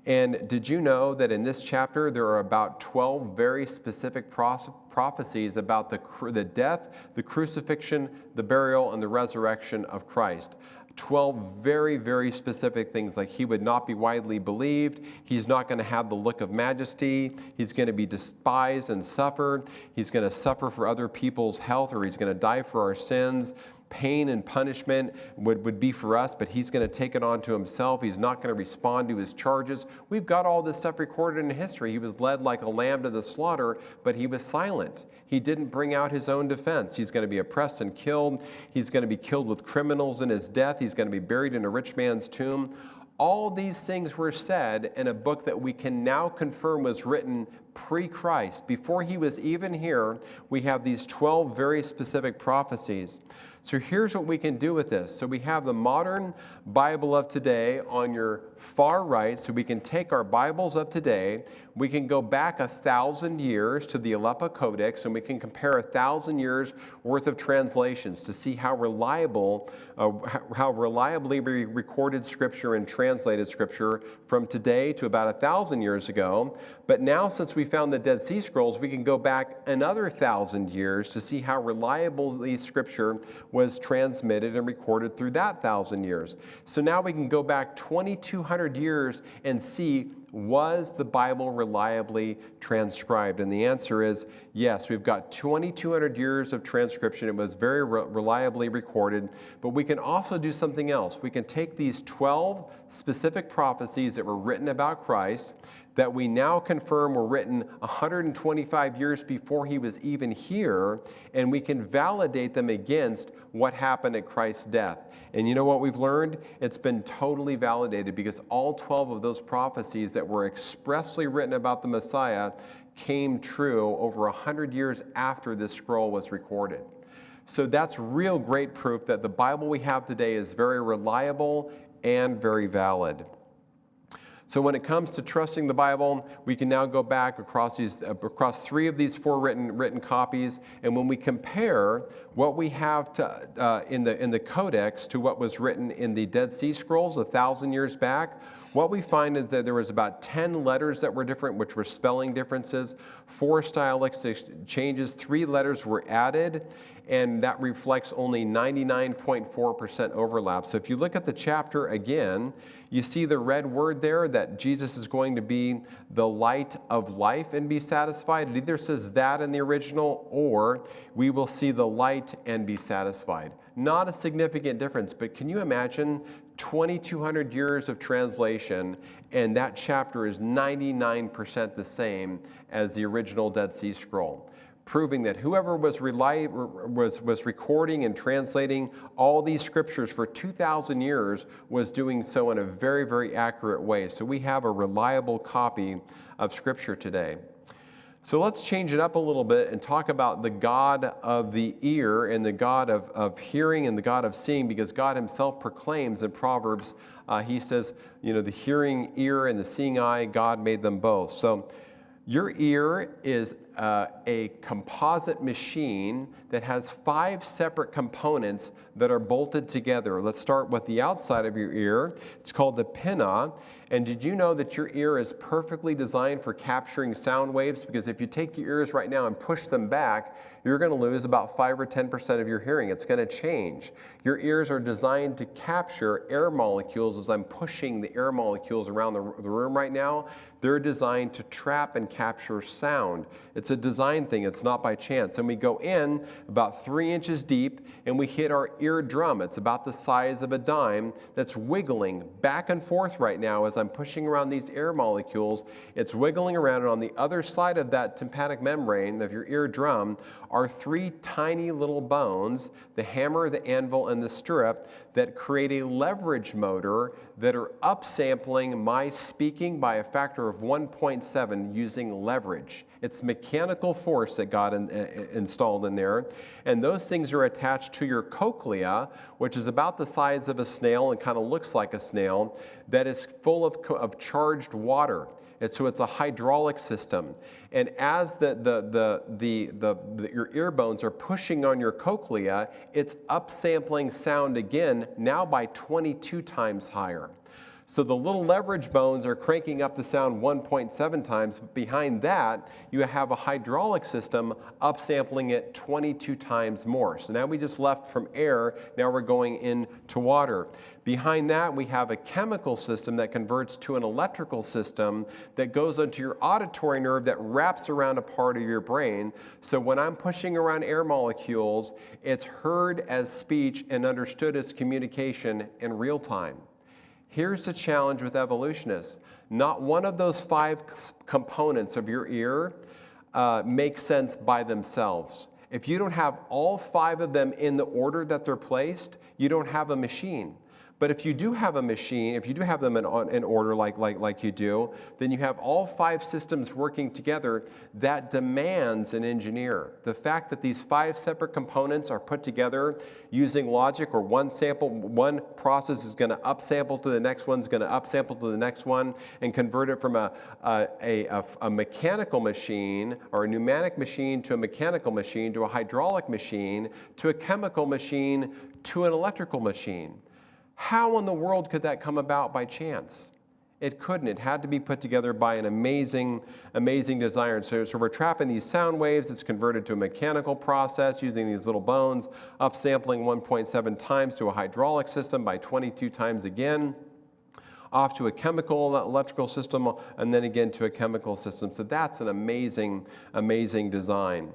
Speaker 1: And did you know that in this chapter there are about 12 very specific prophecies about the death, the crucifixion, the burial, and the resurrection of Christ? 12 very, very specific things, like he would not be widely believed, he's not going to have the look of majesty, he's going to be despised and suffered, he's going to suffer for other people's health, or he's going to die for our sins. Pain and punishment would be for us, but he's going to take it on to himself. He's not going to respond to his charges. We've got all this stuff recorded in history. He was led like a lamb to the slaughter, but he was silent. He didn't bring out his own defense. He's going to be oppressed and killed. He's going to be killed with criminals in his death. He's going to be buried in a rich man's tomb. All these things were said in a book that we can now confirm was written pre-Christ. Before he was even here, we have these 12 very specific prophecies. So here's what we can do with this. So we have the modern Bible of today on your far right. So we can take our Bibles of today, we can go back 1,000 years to the Aleppo Codex, and we can compare 1,000 years worth of translations to see how reliably we recorded Scripture and translated Scripture from today to about 1,000 years ago. But now, since we found the Dead Sea Scrolls, we can go back another 1,000 years to see how reliably Scripture was transmitted and recorded through that 1,000 years. So now we can go back 2,200 years and see, was the Bible reliably transcribed? And the answer is yes. We've got 2,200 years of transcription. It was very reliably recorded. But we can also do something else. We can take these 12 specific prophecies that were written about Christ, that we now confirm were written 125 years before he was even here, and we can validate them against what happened at Christ's death. And you know what we've learned? It's been totally validated, because all 12 of those prophecies that were expressly written about the Messiah came true over 100 years after this scroll was recorded. So that's real great proof that the Bible we have today is very reliable and very valid. So when it comes to trusting the Bible, we can now go back across 3 of these 4 written copies, and when we compare what we have in the Codex to what was written in the Dead Sea Scrolls 1,000 years back, what we find is that there was about 10 letters that were different, which were spelling differences, 4 stylistic changes, 3 letters were added, and that reflects only 99.4% overlap. So if you look at the chapter again, you see the red word there that Jesus is going to be the light of life and be satisfied. It either says that in the original, or we will see the light and be satisfied. Not a significant difference, but can you imagine 2,200 years of translation, and that chapter is 99% the same as the original Dead Sea Scroll, proving that whoever was recording and translating all these scriptures for 2,000 years was doing so in a very, very accurate way. So we have a reliable copy of Scripture today. So let's change it up a little bit and talk about the God of the ear and the God of hearing and the God of seeing, because God himself proclaims in Proverbs, he says, the hearing ear and the seeing eye, God made them both. So your ear is a composite machine that has 5 separate components that are bolted together. Let's start with the outside of your ear. It's called the pinna. And did you know that your ear is perfectly designed for capturing sound waves? Because if you take your ears right now and push them back, you're going to lose about 5 or 10% of your hearing. It's going to change. Your ears are designed to capture air molecules. As I'm pushing the air molecules around the room right now, they're designed to trap and capture sound. It's a design thing. It's not by chance. And we go in about 3 inches deep, and we hit our eardrum. It's about the size of a dime that's wiggling back and forth right now as I'm pushing around these air molecules. It's wiggling around, and on the other side of that tympanic membrane of your eardrum are 3 tiny little bones, the hammer, the anvil, and the stirrup, that create a leverage motor that are upsampling my speaking by a factor of 1.7 using leverage. It's mechanical force that God installed in there. And those things are attached to your cochlea, which is about the size of a snail and kind of looks like a snail, that is full of charged water. So it's a hydraulic system. And as your ear bones are pushing on your cochlea, it's upsampling sound again, now by 22 times higher. So the little leverage bones are cranking up the sound 1.7 times. Behind that, you have a hydraulic system upsampling it 22 times more. So now we just left from air, now we're going into water. Behind that, we have a chemical system that converts to an electrical system that goes onto your auditory nerve that wraps around a part of your brain. So when I'm pushing around air molecules, it's heard as speech and understood as communication in real time. Here's the challenge with evolutionists. Not one of those 5 components of your ear makes sense by themselves. If you don't have all 5 of them in the order that they're placed, you don't have a machine. But if you do have a machine, if you do have them in order like you do, then you have all 5 systems working together. That demands an engineer. The fact that these 5 separate components are put together using logic, or one process is going to upsample to the next one's going to upsample to the next one, and convert it from a mechanical machine or a pneumatic machine to a mechanical machine to a hydraulic machine to a chemical machine to an electrical machine. How in the world could that come about by chance? It couldn't. It had to be put together by an amazing designer. So we're trapping these sound waves. It's converted to a mechanical process using these little bones, upsampling 1.7 times to a hydraulic system by 22 times again, off to a chemical electrical system, and then again to a chemical system. So that's an amazing design.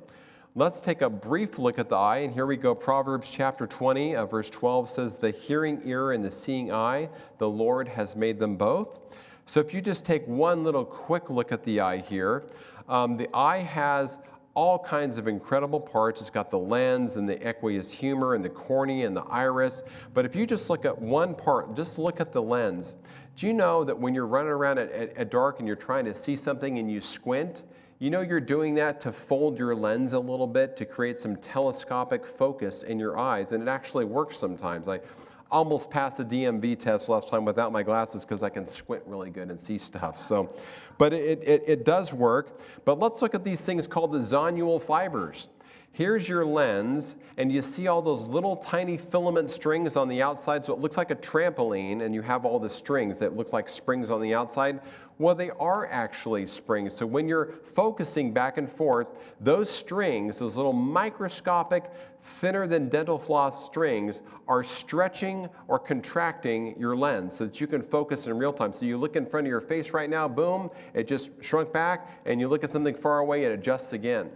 Speaker 1: Let's take a brief look at the eye, and here we go. Proverbs chapter 20, verse 12 says, "The hearing ear and the seeing eye, the Lord has made them both." So if you just take one little quick look at the eye here, the eye has all kinds of incredible parts. It's got the lens and the aqueous humor and the cornea and the iris. But if you just look at one part, just look at the lens. Do you know that when you're running around at dark and you're trying to see something and you squint, you know you're doing that to fold your lens a little bit to create some telescopic focus in your eyes, and it actually works sometimes. I almost passed the DMV test last time without my glasses because I can squint really good and see stuff. So, but it does work. But let's look at these things called the zonule fibers. Here's your lens, and you see all those little tiny filament strings on the outside, so it looks like a trampoline, and you have all the strings that look like springs on the outside. Well, they are actually springs. So when you're focusing back and forth, those strings, those little microscopic, thinner than dental floss strings, are stretching or contracting your lens so that you can focus in real time. So you look in front of your face right now, boom, it just shrunk back, and you look at something far away, it adjusts again.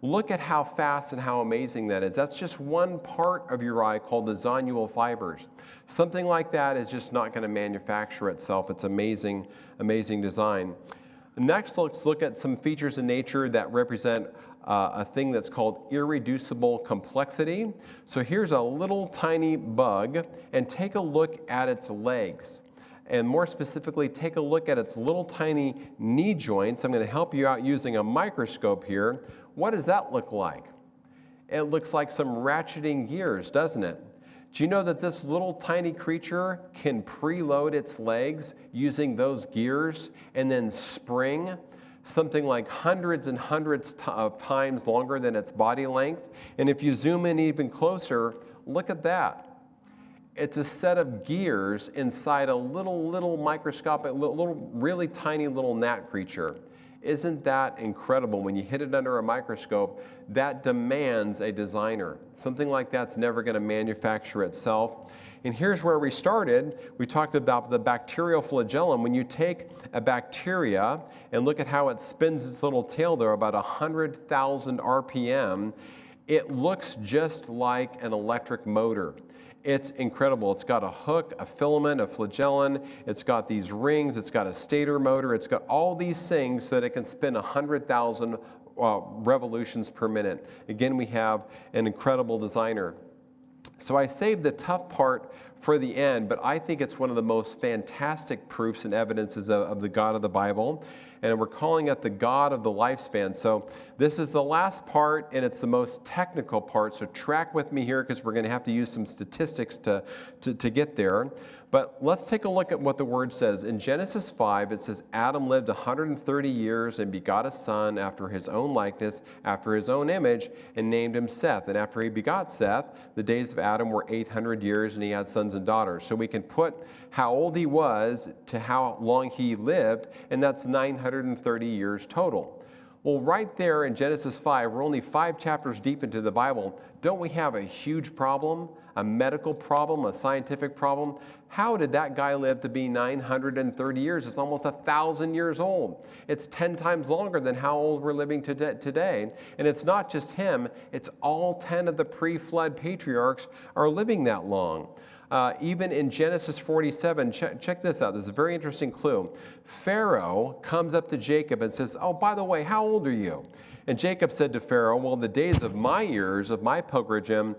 Speaker 1: Look at how fast and how amazing that is. That's just one part of your eye called the zonule fibers. Something like that is just not going to manufacture itself. It's amazing design. Next, let's look at some features in nature that represent a thing that's called irreducible complexity. So here's a little tiny bug, and take a look at its legs. And more specifically, take a look at its little tiny knee joints. I'm going to help you out using a microscope here. What does that look like? It looks like some ratcheting gears, doesn't it? Do you know that this little tiny creature can preload its legs using those gears and then spring something like hundreds and hundreds of times longer than its body length? And if you zoom in even closer, look at that. It's a set of gears inside a little microscopic, really tiny little gnat creature. Isn't that incredible? When you hit it under a microscope, that demands a designer. Something like that's never going to manufacture itself. And here's where we started. We talked about the bacterial flagellum. When you take a bacteria and look at how it spins its little tail there, about 100,000 RPM, it looks just like an electric motor. It's incredible. It's got a hook, a filament, a flagellum. It's got these rings. It's got a stator motor. It's got all these things so that it can spin 100,000 revolutions per minute. Again, we have an incredible designer. So I saved the tough part for the end, but I think it's one of the most fantastic proofs and evidences of the God of the Bible. And we're calling it the God of the lifespan. So this is the last part, and it's the most technical part. So track with me here because we're going to have to use some statistics to get there. But let's take a look at what the word says. In Genesis 5, it says, Adam lived 130 years and begot a son after his own likeness, after his own image, and named him Seth. And after he begot Seth, the days of Adam were 800 years, and he had sons and daughters. So we can put how old he was to how long he lived, and that's 930 years total. Well, right there in Genesis 5, we're only 5 chapters deep into the Bible. Don't we have a huge problem, a medical problem, a scientific problem? How did that guy live to be 930 years? It's almost 1,000 years old. It's 10 times longer than how old we're living today. And it's not just him, it's all 10 of the pre-flood patriarchs are living that long. Even in Genesis 47, check this out. This is a very interesting clue. Pharaoh comes up to Jacob and says, oh, by the way, how old are you? And Jacob said to Pharaoh, well, the days of my years, of my pilgrimage,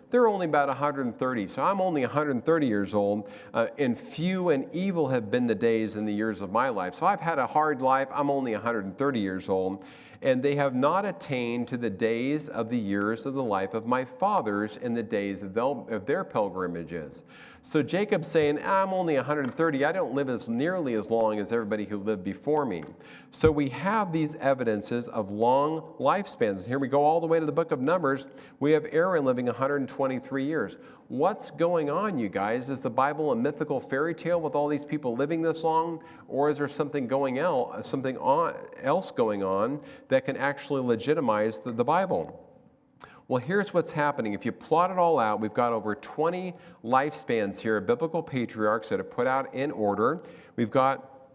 Speaker 1: they're only about 130. So I'm only 130 years old, and few and evil have been the days and the years of my life. So I've had a hard life. I'm only 130 years old. And they have not attained to the days of the years of the life of my fathers in the days of their pilgrimages. So Jacob's saying, I'm only 130. I don't live nearly as long as everybody who lived before me. So we have these evidences of long lifespans. Here we go all the way to the book of Numbers. We have Aaron living 123 years. What's going on, you guys? Is the Bible a mythical fairy tale with all these people living this long? Or is there something else going on that can actually legitimize the Bible? Well, here's what's happening. If you plot it all out, we've got over 20 lifespans here of biblical patriarchs that are put out in order. We've got,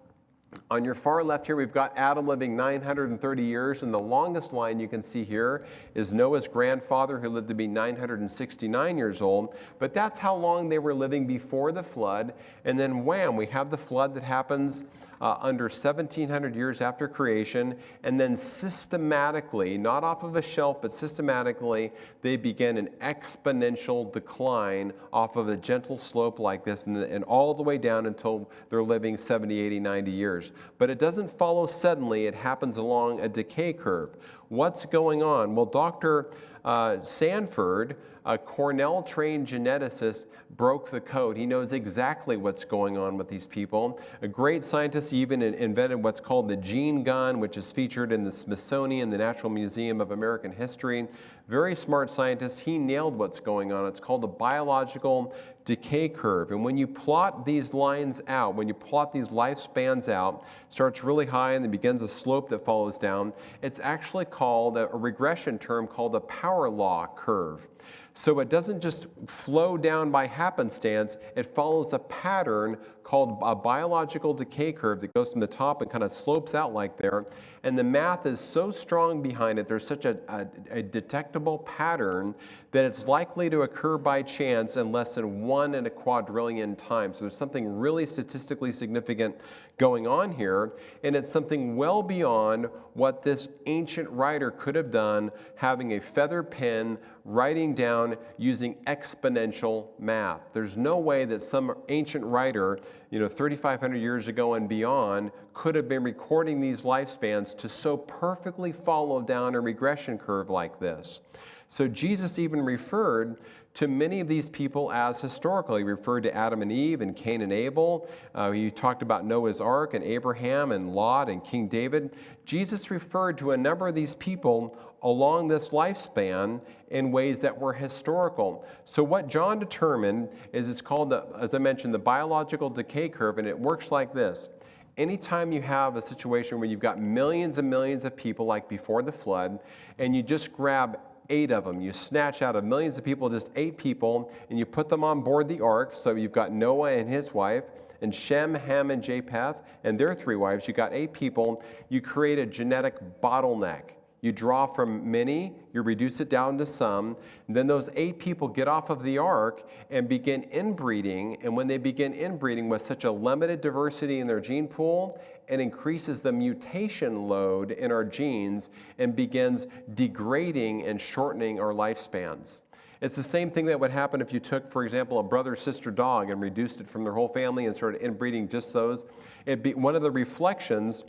Speaker 1: on your far left here, we've got Adam living 930 years, and the longest line you can see here is Noah's grandfather, who lived to be 969 years old. But that's how long they were living before the flood. And then wham, we have the flood that happens under 1,700 years after creation, and then systematically, not off of a shelf, but systematically, they begin an exponential decline off of a gentle slope like this, and all the way down until they're living 70, 80, 90 years. But it doesn't follow suddenly. It happens along a decay curve. What's going on? Well, Dr. Sanford, a Cornell-trained geneticist, broke the code. He knows exactly what's going on with these people. A great scientist, he even invented what's called the gene gun, which is featured in the Smithsonian, the Natural Museum of American History. Very smart scientist. He nailed what's going on. It's called the biological decay curve. And when you plot these lines out, when you plot these lifespans out, starts really high and then begins a slope that follows down, it's actually called a regression term called a power law curve. So it doesn't just flow down by happenstance, it follows a pattern called a biological decay curve that goes from the top and kind of slopes out like there. And the math is so strong behind it, there's such a detectable pattern that it's likely to occur by chance in less than 1 in a quadrillion times. So there's something really statistically significant going on here, and it's something well beyond what this ancient writer could have done, having a feather pen, writing down using exponential math. There's no way that some ancient writer, 3,500 years ago and beyond, could have been recording these lifespans to so perfectly follow down a regression curve like this. So Jesus even referred to many of these people as historical. He referred to Adam and Eve and Cain and Abel. He talked about Noah's Ark and Abraham and Lot and King David. Jesus referred to a number of these people along this lifespan in ways that were historical. So what John determined is it's called, as I mentioned, the biological decay curve, and it works like this. Anytime you have a situation where you've got millions and millions of people like before the flood, and you just grab 8 of them. You snatch out of millions of people, just 8 people, and you put them on board the ark. So you've got Noah and his wife, and Shem, Ham, and Japheth, and their 3 wives. You got 8 people. You create a genetic bottleneck. You draw from many, you reduce it down to some, and then those 8 people get off of the ark and begin inbreeding, and when they begin inbreeding with such a limited diversity in their gene pool, it increases the mutation load in our genes and begins degrading and shortening our lifespans. It's the same thing that would happen if you took, for example, a brother-sister dog and reduced it from their whole family and started inbreeding just those. It'd be one of the reflections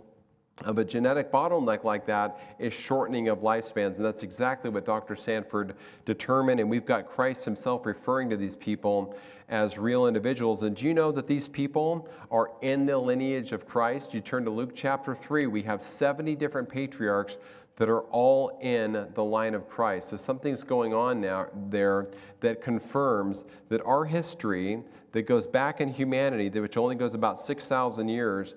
Speaker 1: of a genetic bottleneck like that is shortening of lifespans. And that's exactly what Dr. Sanford determined. And we've got Christ himself referring to these people as real individuals. And do you know that these people are in the lineage of Christ? You turn to Luke chapter 3, we have 70 different patriarchs that are all in the line of Christ. So something's going on now there that confirms that our history that goes back in humanity, which only goes about 6,000 years,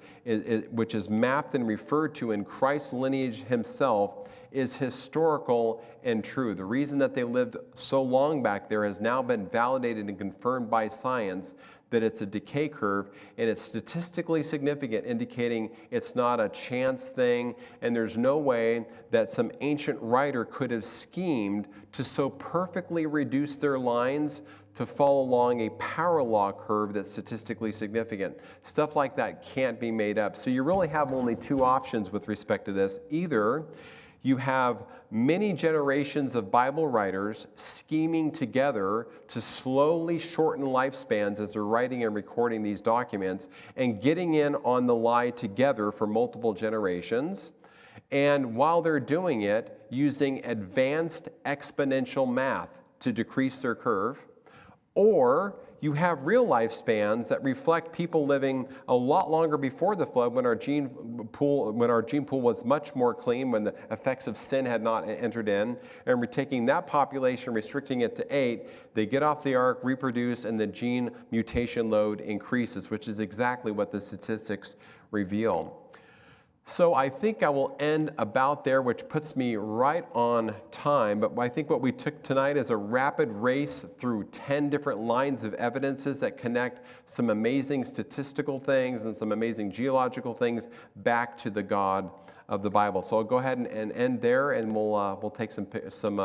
Speaker 1: which is mapped and referred to in Christ's lineage himself, is historical and true. The reason that they lived so long back there has now been validated and confirmed by science, that it's a decay curve, and it's statistically significant, indicating it's not a chance thing, and there's no way that some ancient writer could have schemed to so perfectly reduce their lines to fall along a power law curve that's statistically significant. Stuff like that can't be made up. So you really have only two options with respect to this. Either you have many generations of Bible writers scheming together to slowly shorten lifespans as they're writing and recording these documents and getting in on the lie together for multiple generations. And while they're doing it, using advanced exponential math to decrease their curve. Or you have real lifespans that reflect people living a lot longer before the flood, when our gene pool was much more clean, when the effects of sin had not entered in, and we're taking that population, restricting it to 8. They get off the ark, reproduce, and the gene mutation load increases, which is exactly what the statistics reveal. So I think I will end about there, which puts me right on time. But I think what we took tonight is a rapid race through 10 different lines of evidences that connect some amazing statistical things and some amazing geological things back to the God of the Bible. So I'll go ahead and end there, and we'll take some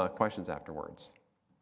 Speaker 1: questions afterwards.